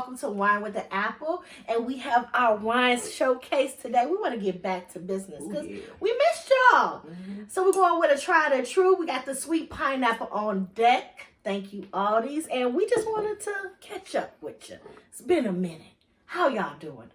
welcome to Wine with the Apple. And we have our wine showcase today. We want to get back to business because we missed y'all. So we're going with a tried and true. We got the sweet pineapple on deck. Thank you, Aldi's. And we just wanted to catch up with you. It's been a minute. How y'all doing?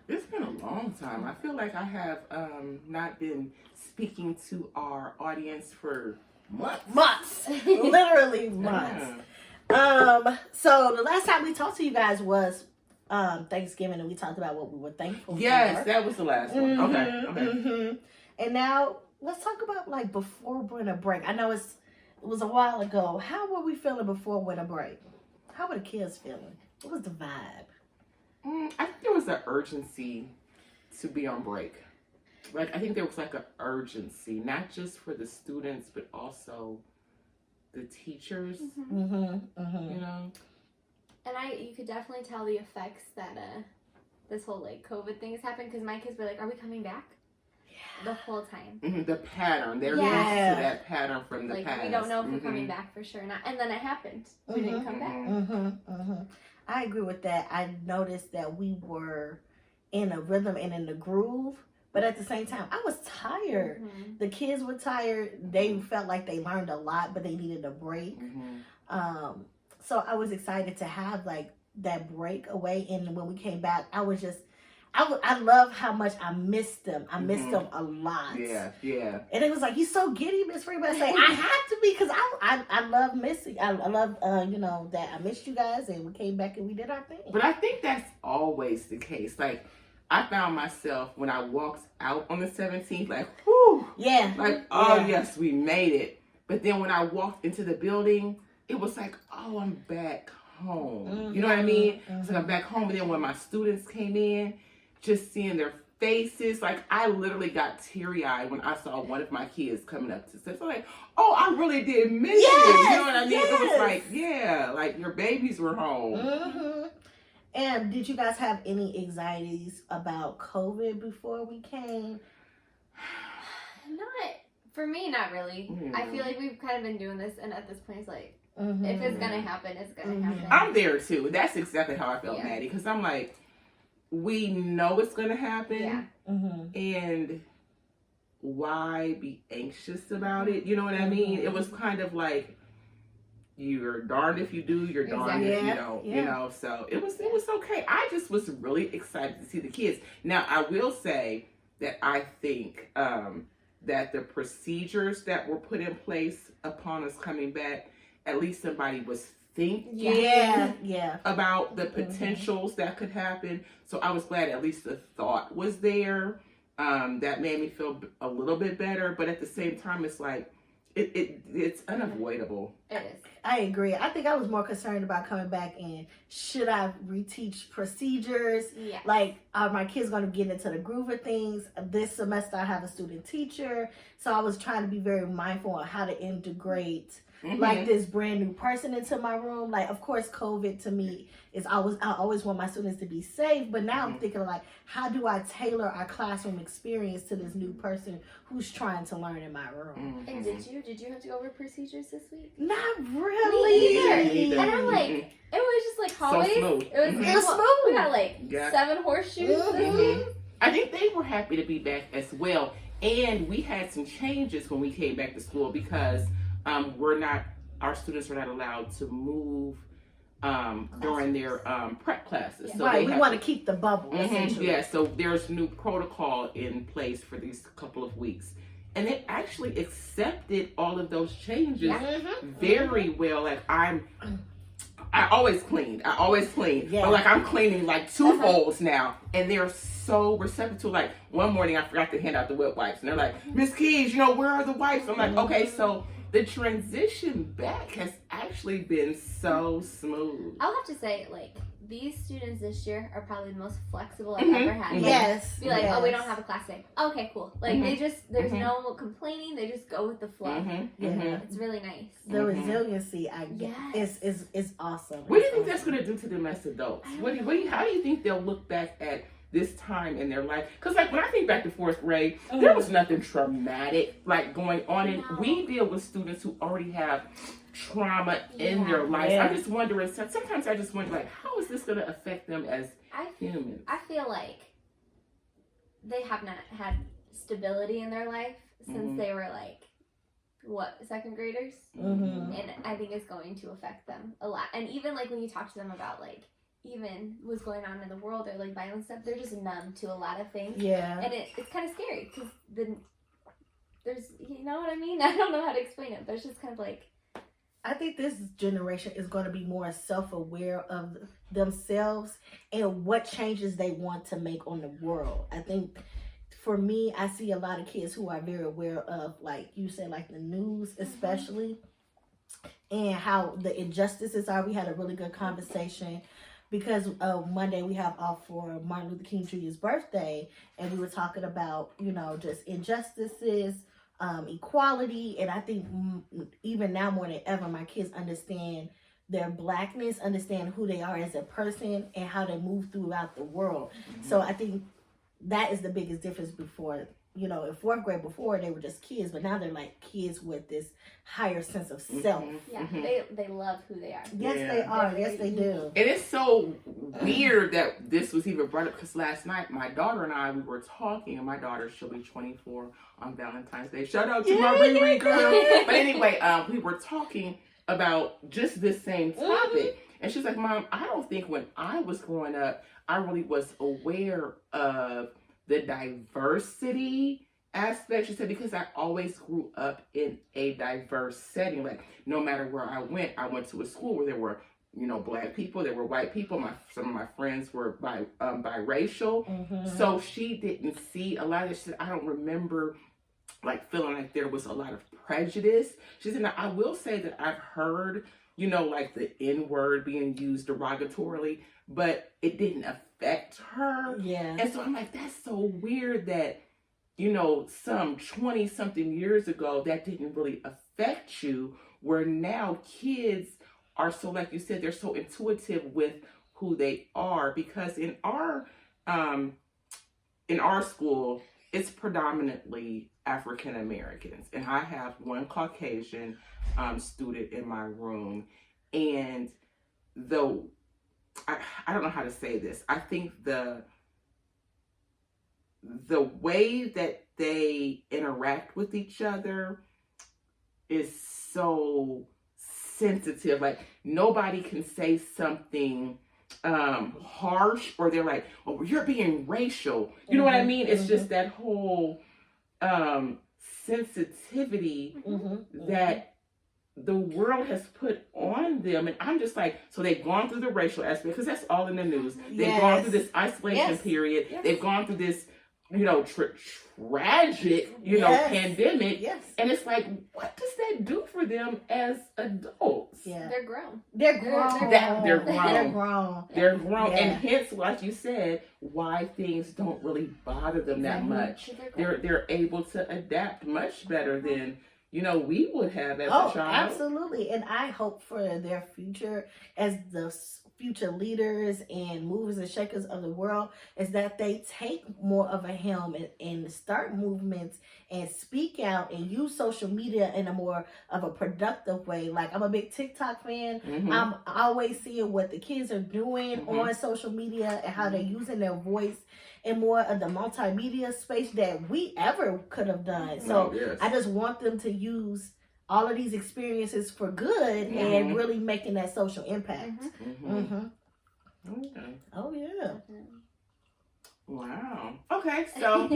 It's been a long time. I feel like I have not been speaking to our audience for months. Literally months. So the last time we talked to you guys was Thanksgiving, and we talked about what we were thankful for. Yes, that was the last one. Okay. And now let's talk about like before winter break. I know it was a while ago. How were we feeling before winter break? How were the kids feeling? What was the vibe? I think there was an urgency to be on break. Like, I think there was like an urgency, not just for the students, but also the teachers. You know. And you could definitely tell the effects that this whole like COVID thing has happened, because my kids were like, "Are we coming back?" The whole time. The pattern. They're used to that pattern from the past. We don't know if we're coming back for sure or not. And then it happened. We didn't come back. I agree with that. I noticed that we were in a rhythm and in the groove, but at the same time, I was tired. The kids were tired. They felt like they learned a lot, but they needed a break. So I was excited to have like that break away. And when we came back, I love how much I missed them. I missed them a lot. Yeah. And it was like, "You so giddy, Miss Free." But I say, I had to be, because I love missing. I love, that I missed you guys, and we came back and we did our thing. But I think that's always the case. Like, I found myself when I walked out on the 17th, like, whew. Yeah. Like, yes, we made it. But then when I walked into the building, it was like, oh, I'm back home. You know what I mean? It's like I'm back home. And then when my students came in, just seeing their faces, like I literally got teary-eyed when I saw one of my kids coming up to say, so like, oh, I really did miss you. You know what I mean? It was like, like your babies were home. And did you guys have any anxieties about COVID before we came? For me, not really. I feel like we've kind of been doing this, and at this point, it's like, if it's gonna happen, it's gonna happen. I'm there too. That's exactly how I felt, Maddie, because I'm like, we know it's going to happen, and why be anxious about it? You know what I mean? It was kind of like, you're darned if you do, you're darned if you don't, you know? So it was okay. I just was really excited to see the kids. Now, I will say that I think that the procedures that were put in place upon us coming back, at least somebody was thinking about the potentials that could happen. So I was glad at least the thought was there. That made me feel a little bit better. But at the same time, it's like, it's unavoidable. It is. I agree. I think I was more concerned about coming back and should I reteach procedures? Yeah. Like, are my kids going to get into the groove of things? This semester I have a student teacher. So I was trying to be very mindful on how to integrate like this brand new person into my room. Like, of course, COVID to me is I always want my students to be safe, but now I'm thinking like, how do I tailor our classroom experience to this new person who's trying to learn in my room? And did you have to go over procedures this week? Not really. Me either. And I'm like, it was just like hallways. So smooth. It was smooth. We got like 7 horseshoes this week. I think they were happy to be back as well. And we had some changes when we came back to school, because our students are not allowed to move during their prep classes. So we want to keep the bubble. Yeah, so there's new protocol in place for these couple of weeks. And they actually accepted all of those changes very well. Like, I always cleaned. But like, I'm cleaning like 2 folds now. And they're so receptive to, like, one morning I forgot to hand out the wet wipes. And they're like, Miss Keys, where are the wipes? I'm like, okay, so the transition back has actually been so smooth. I'll have to say, like, these students this year are probably the most flexible I've ever had. Like, Yes. Be like, oh, we don't have a class today. Okay, cool. Like, they just, there's no complaining. They just go with the flow. It's really nice. The resiliency I get is awesome. What do you think that's going to do to them as adults? How do you think they'll look back at this time in their life. Because like when I think back to fourth grade, there was nothing traumatic like going on, and we deal with students who already have trauma in their lives. I'm just wondering, sometimes I just wonder, like, how is this going to affect them as humans? I feel like they have not had stability in their life since they were like, second graders? And I think it's going to affect them a lot. And even like when you talk to them about like even what's going on in the world or like violent stuff, they're just numb to a lot of things. Yeah. And it's kind of scary because there's, you know what I mean? I don't know how to explain it, but it's just kind of like, I think this generation is going to be more self-aware of themselves and what changes they want to make on the world. I think for me, I see a lot of kids who are very aware of, like you said, like the news especially, and how the injustices are. We had a really good conversation because Monday we have off for Martin Luther King Jr.'s birthday, and we were talking about, you know, just injustices, equality, and I think even now more than ever, my kids understand their blackness, understand who they are as a person, and how they move throughout the world. So I think that is the biggest difference. Before, you know, in fourth grade, before they were just kids, but now they're like kids with this higher sense of self. Yeah, they love who they are. Yes, they are. Yes, they do. And it's so weird that this was even brought up because last night my daughter and I, we were talking, and my daughter, she'll be 24 on Valentine's Day. Shout out to my Riri girl. But anyway, we were talking about just this same topic. And she's like, Mom, I don't think when I was growing up, I really was aware of the diversity aspect. She said, because I always grew up in a diverse setting. Like, no matter where I went to a school where there were, you know, black people, there were white people. Some of my friends were biracial. So she didn't see a lot of shit. I don't remember like feeling like there was a lot of prejudice. She said, now I will say that I've heard, you know, like the N-word being used derogatorily, but it didn't affect her. Yeah. And so I'm like, that's so weird that, you know, some 20-something years ago, that didn't really affect you, where now kids are so, like you said, they're so intuitive with who they are. Because in our school, it's predominantly African Americans, and I have one Caucasian student in my room, and though I don't know how to say this, I think the way that they interact with each other is so sensitive. Like, nobody can say something harsh, or they're like, oh, you're being racial. You know what I mean? It's just that whole sensitivity that the world has put on them. And I'm just like, so they've gone through the racial aspect, because that's all in the news. They've gone through this isolation period. They've gone through this, you know, tragic, you know, pandemic. And it's like, what does that do for them as adults? They're grown. They're grown. They're grown. They're grown. Yeah. And hence, like you said, why things don't really bother them that much. They're able to adapt much better than, you know, we would have as a child. Absolutely. And I hope for their future as the future leaders and movers and shakers of the world is that they take more of a helm and start movements and speak out and use social media in a more of a productive way. Like, I'm a big TikTok fan. I'm always seeing what the kids are doing on social media and how they're using their voice in more of the multimedia space that we ever could have done. So I just want them to use all of these experiences for good and really making that social impact. Okay. Oh, yeah. Wow. Okay, so I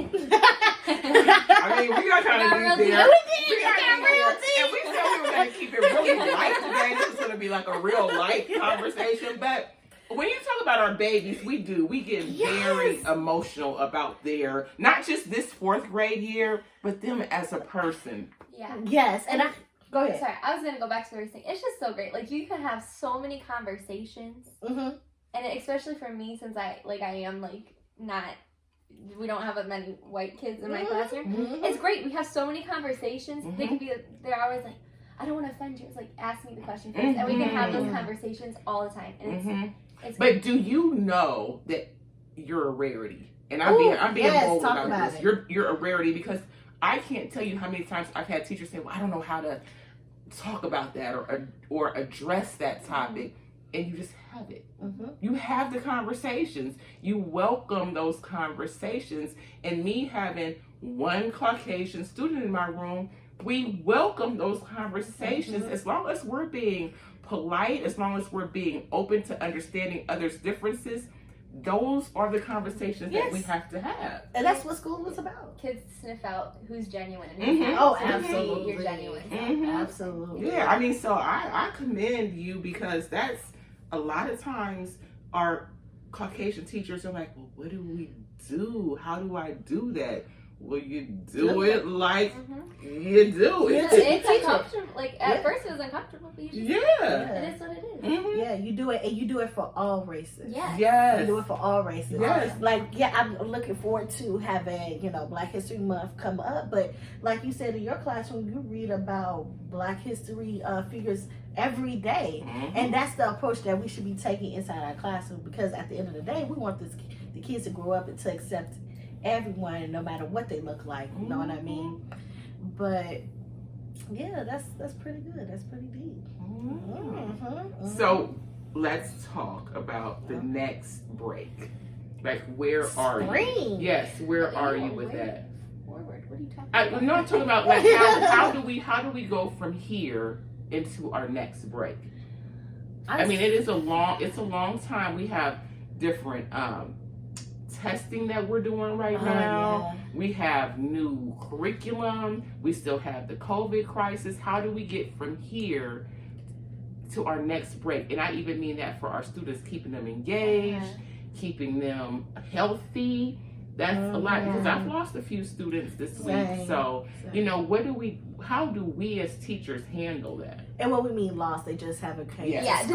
mean, we got kind of deep there. We got real deep. And we said we were going to keep it really light today. This is going to be like a real light conversation. But when you talk about our babies, we get very emotional about their, not just this fourth grade year, but them as a person. Yeah. Yes. And go ahead. Sorry, I was going to go back to what you were saying. It's just so great. Like, you can have so many conversations. And especially for me, since I am like not, we don't have as many white kids in my classroom. It's great. We have so many conversations. They can be, they're always like, I don't want to offend you. It's like, ask me the question first. And we can have those conversations all the time. And it's But do you know that you're a rarity. And I'm being bold talk about this. You're a rarity because I can't tell you how many times I've had teachers say, well, I don't know how to talk about that or address that topic. And you just have it. Mm-hmm. You have the conversations. You welcome those conversations. And me having one Caucasian student in my room, we welcome those conversations as long as we're being polite, as long as we're being open to understanding others' differences. Those are the conversations that we have to have. And that's what school is about. Kids sniff out who's genuine. Mm-hmm. Oh, So absolutely. you're genuine. Mm-hmm. Absolutely. Yeah, I mean, so I commend you because that's a lot of times our Caucasian teachers are like, well, what do we do? How do I do that? Well, you do it like you do it. It's uncomfortable. Like at first it was uncomfortable, but you just, it is what it is. Mm-hmm. Yeah, you do it, and you do it for all races. Yes. Yes. You do it for all races. Yes. Like, yeah, I'm looking forward to having, Black History Month come up. But like you said, in your classroom, you read about Black history figures every day. Mm-hmm. And that's the approach that we should be taking inside our classroom, because at the end of the day, we want the kids to grow up and to accept everyone, no matter what they look like. You know what I mean? But yeah, that's pretty good. That's pretty deep. So let's talk about the next break. Like, where are you? Yes, where are you with that? Forward. What are you talking about? No, I'm talking about like how do we go from here into our next break? I mean, it's a long time. We have different testing that we're doing right now. Yeah. We have new curriculum. We still have the COVID crisis. How do we get from here to our next break? And I even mean that for our students, keeping them engaged, keeping them healthy. That's a lot, because I've lost a few students this week. So, how do we as teachers handle that? And what we mean lost, they just haven't came. Yes.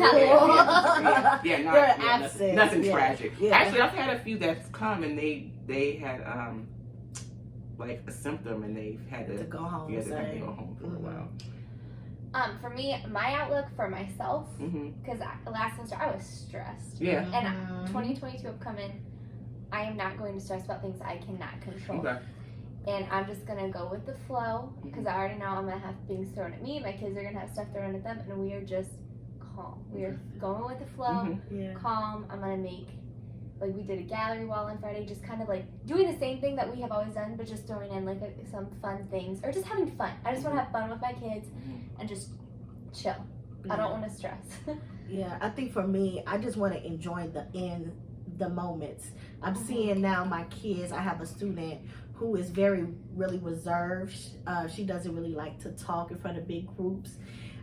They're absent. Nothing tragic. Yeah. Actually, I've had a few that's come and they had like a symptom and they've had to go home. Yeah, they had to go home for a while. For me, my outlook for myself, because last semester I was stressed. Yeah. And 2022 upcoming, I am not going to stress about things I cannot control. Okay. And I'm just going to go with the flow, because I already know I'm going to have things thrown at me. My kids are going to have stuff thrown at them, and we are just calm. We are going with the flow, calm. I'm going to make, like we did a gallery wall on Friday, just kind of like doing the same thing that we have always done, but just throwing in like some fun things, or just having fun. I just want to have fun with my kids and just chill. I don't want to stress. Yeah, I think for me, I just want to enjoy the moments. I'm seeing now my kids. I have a student who is really reserved. She doesn't really like to talk in front of big groups.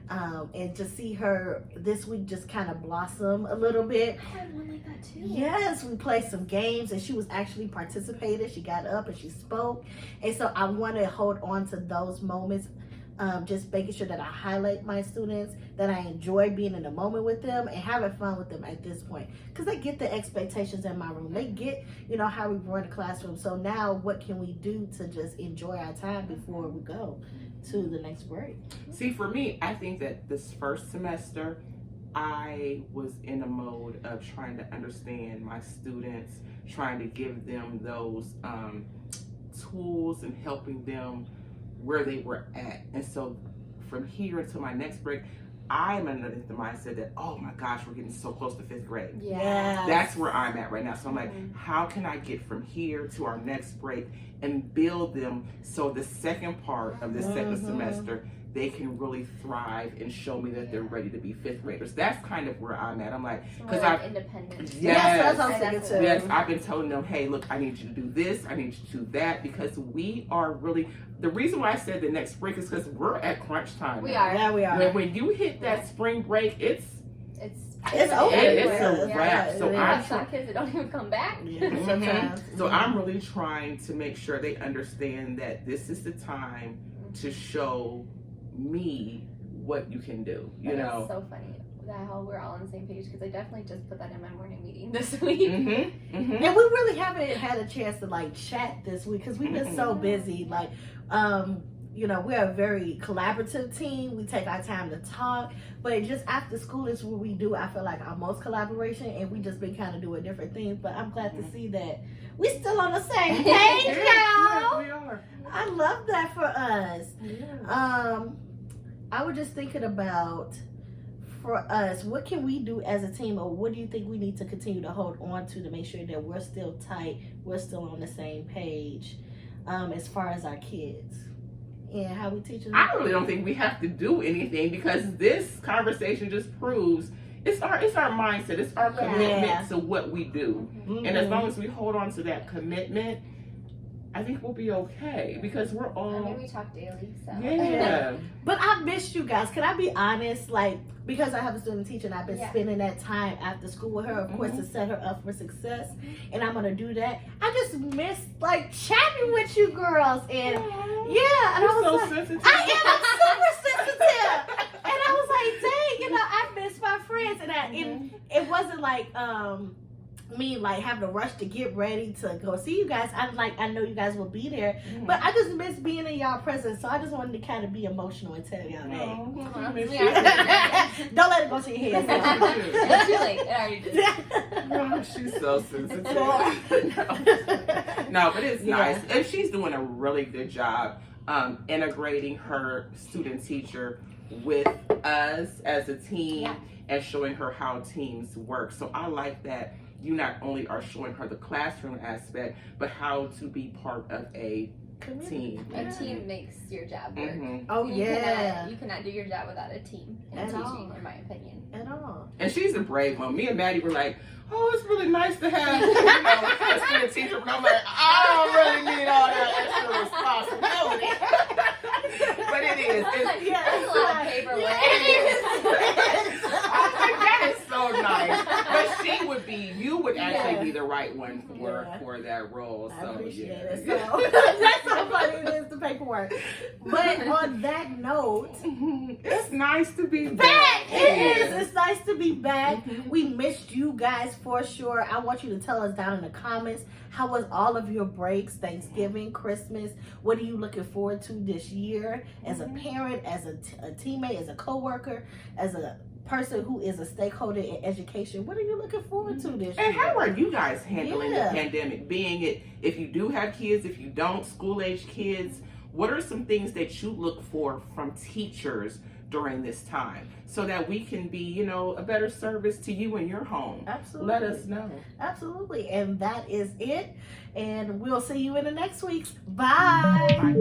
And to see her this week just kind of blossom a little bit. I had one like that too. Yes, we played some games and she was actually participated. She got up and she spoke. And so I want to hold on to those moments. Just making sure that I highlight my students, that I enjoy being in the moment with them and having fun with them at this point. Because they get the expectations in my room. They get, how we run the classroom. So now what can we do to just enjoy our time before we go to the next break? See, for me, I think that this first semester, I was in a mode of trying to understand my students, trying to give them those tools and helping them where they were at. And so from here until my next break, I'm under the mindset that, oh my gosh, we're getting so close to 5th grade. Yeah. That's where I'm at right now. So I'm like, how can I get from here to our next break and build them so the second part of the second semester, they can really thrive and show me that they're ready to be 5th graders. That's kind of where I'm at. I'm like, because I've independent. Yes, that's what I'm thinking too. Yes, I've been telling them, hey, look, I need you to do this, I need you to do that, because we are really, the reason why I said the next break is because we're at crunch time. We now. are. Yeah, we are. When you hit that spring break, it's over. It's a wrap. So we I'm have some kids that don't even come back. Sometimes. So I'm really trying to make sure they understand that this is the time to show me what you can do. You know. It's so funny that how we're all on the same page, because I definitely just put that in my morning meeting this week. And we really haven't had a chance to like chat this week because we've been so busy. Like you know, we're a very collaborative team. We take our time to talk, but just after school is what we do. I feel like our most collaboration, and we just been kind of doing different things. But I'm glad to see that we still on the same page, Yes, y'all. we are. I love that for us. Yeah. I was just thinking about, for us, what can we do as a team, or what do you think we need to continue to hold on to make sure that we're still tight, we're still on the same page, as far as our kids and how we teach them? I really don't think we have to do anything, because this conversation just proves it's our mindset, it's our commitment to what we do. Mm-hmm. And as long as we hold on to that commitment, I think we'll be okay, because we're all. I mean, we talk daily, so. Yeah. But I missed you guys. Can I be honest? Like, because I have a student teacher and I've been Yeah. spending that time after school with her, of course, to set her up for success. And I'm going to do that. I just miss, like, chatting with you girls. And, yeah. And I You're was so like, sensitive. I'm super sensitive. And I was like, dang, you know, I miss my friends. And it wasn't like, me like having to rush to get ready to go see you guys. I know you guys will be there, but I just miss being in y'all presence. So I just wanted to kind of be emotional and tell y'all that. Oh, well, Well, I miss we you. are- Don't let it go to your head. It's too late. It already did. Oh, she's so sensitive. No, but it's nice. And she's doing a really good job integrating her student teacher with us as a team and showing her how teams work. So I like that you not only are showing her the classroom aspect, but how to be part of a team. A team makes your job work. Mm-hmm. Oh, You yeah. cannot do your job without a team in At teaching, all. in my opinion. At all. And she's a brave one. Me and Maddie were like, oh, it's really nice to have, you know, a student teacher. But I'm like, I don't really need all that extra responsibility. But it is. It's, That's a lot of paperwork. I'm like, that is so nice. But she would be, you would actually be the right one for that role. So, I appreciate yeah. it. So that's how funny it is, the paperwork. But on that note, It's nice to be back. back. It is. It's nice to be back. Mhm. We missed you guys for sure. I want you to tell us down in the comments, how was all of your breaks, Thanksgiving, Christmas? What are you looking forward to this year as a parent, as a teammate, as a coworker, as a person who is a stakeholder in education? What are you looking forward to this year? And how are you guys handling Yeah. the pandemic? Being it, if you do have kids, if you don't, school-age kids, what are some things that you look for from teachers during this time so that we can be, you know, a better service to you and your home? Absolutely. Let us know. Absolutely. And that is it. And we'll see you in the next week's. Bye. Bye.